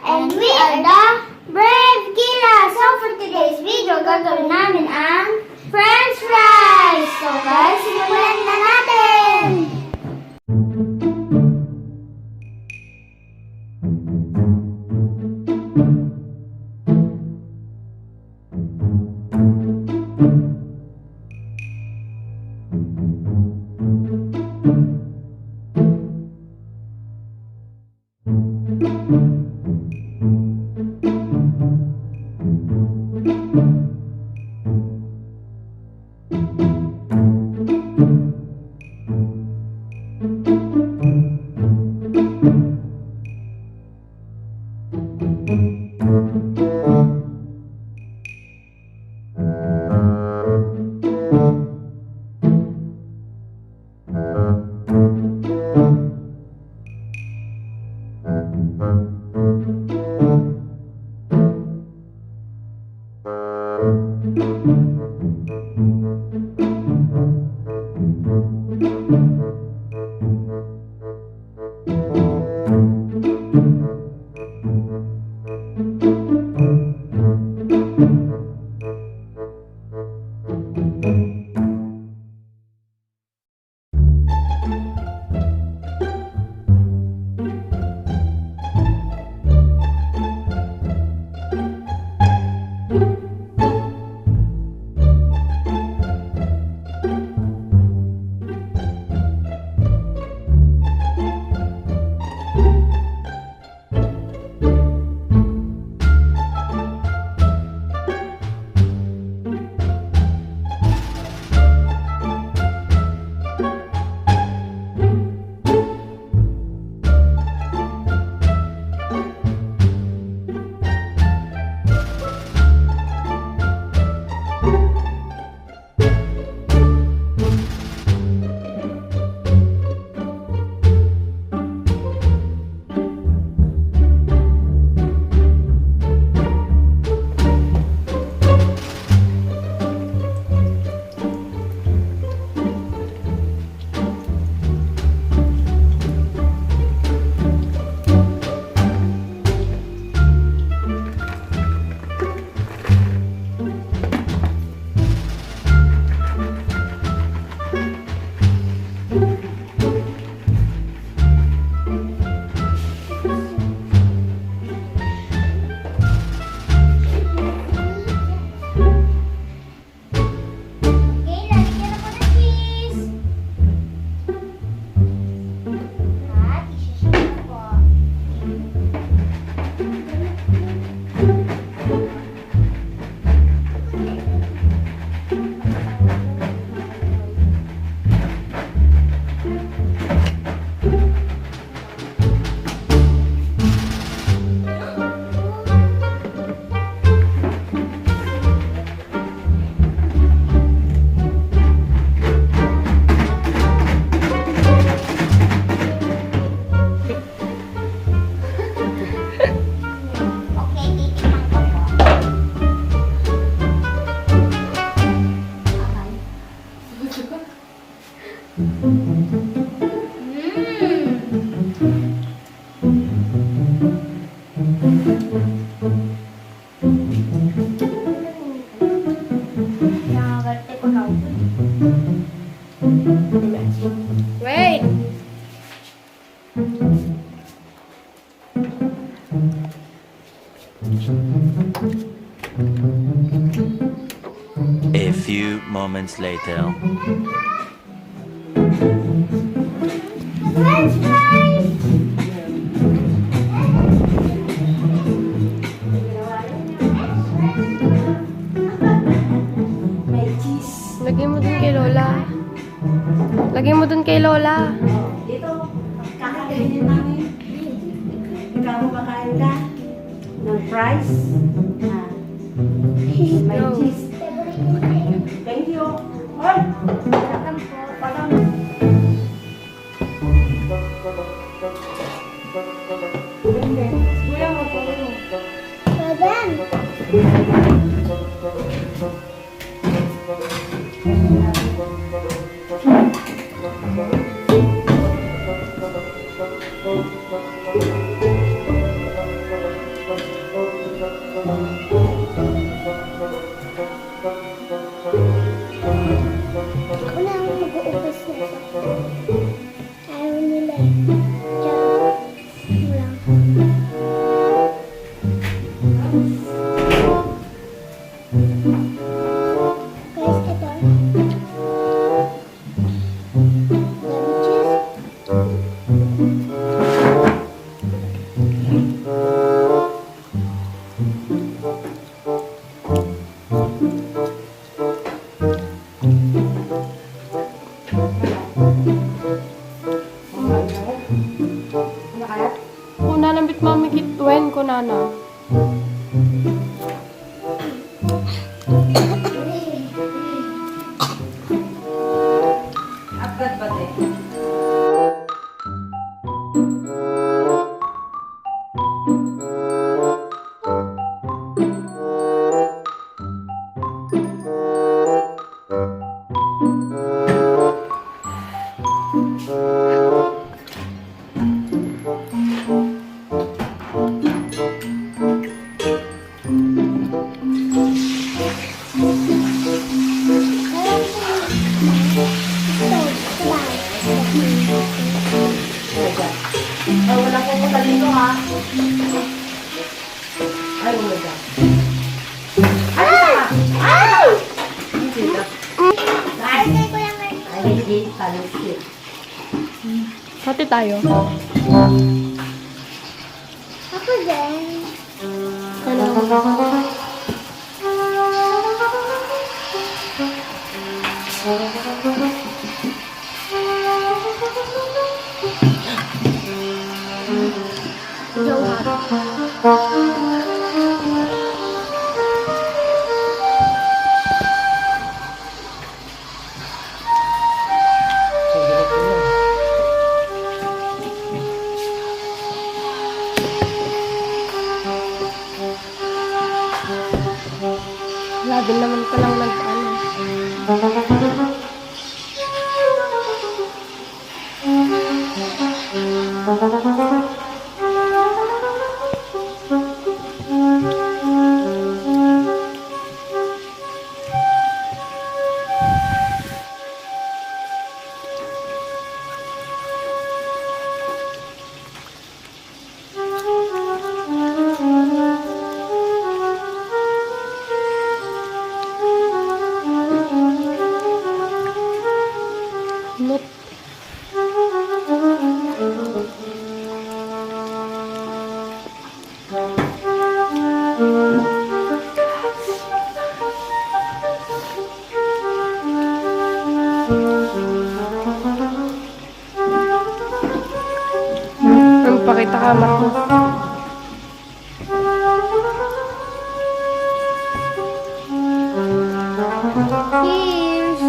And we are the Brave Killa. So for today's video, gagawin namin ang French fries. So guys, simulan na natin! Wait! A few moments later. French fries! May cheese. Lagay mo dun kay Lola. Lagay mo dun kay Lola. Dito, kakainin namin. Ikaw kakain ka ng fries. Ah. May Go. cheese. Thank you. Hoy! Patam. Kuya mo po. Madam! Ako na ang mag-uupas na ito. Ayaw nila eh. Diyan. Wala. Guys, ito. Dami cheese. Ano kaya? Kuna nambit mami kitwen ko nana. Agad ba te? Ay, wala pupunta dito ha. Ay, wala dyan. Ay, tama. Ay! Hindi na. Ay, Ay, ko lang rin. ay, hindi. Talusit. Hati tayo. Ako din. Ano? Wala din naman palang nag-ano. Not. Ang pakita ka mo. Cheers!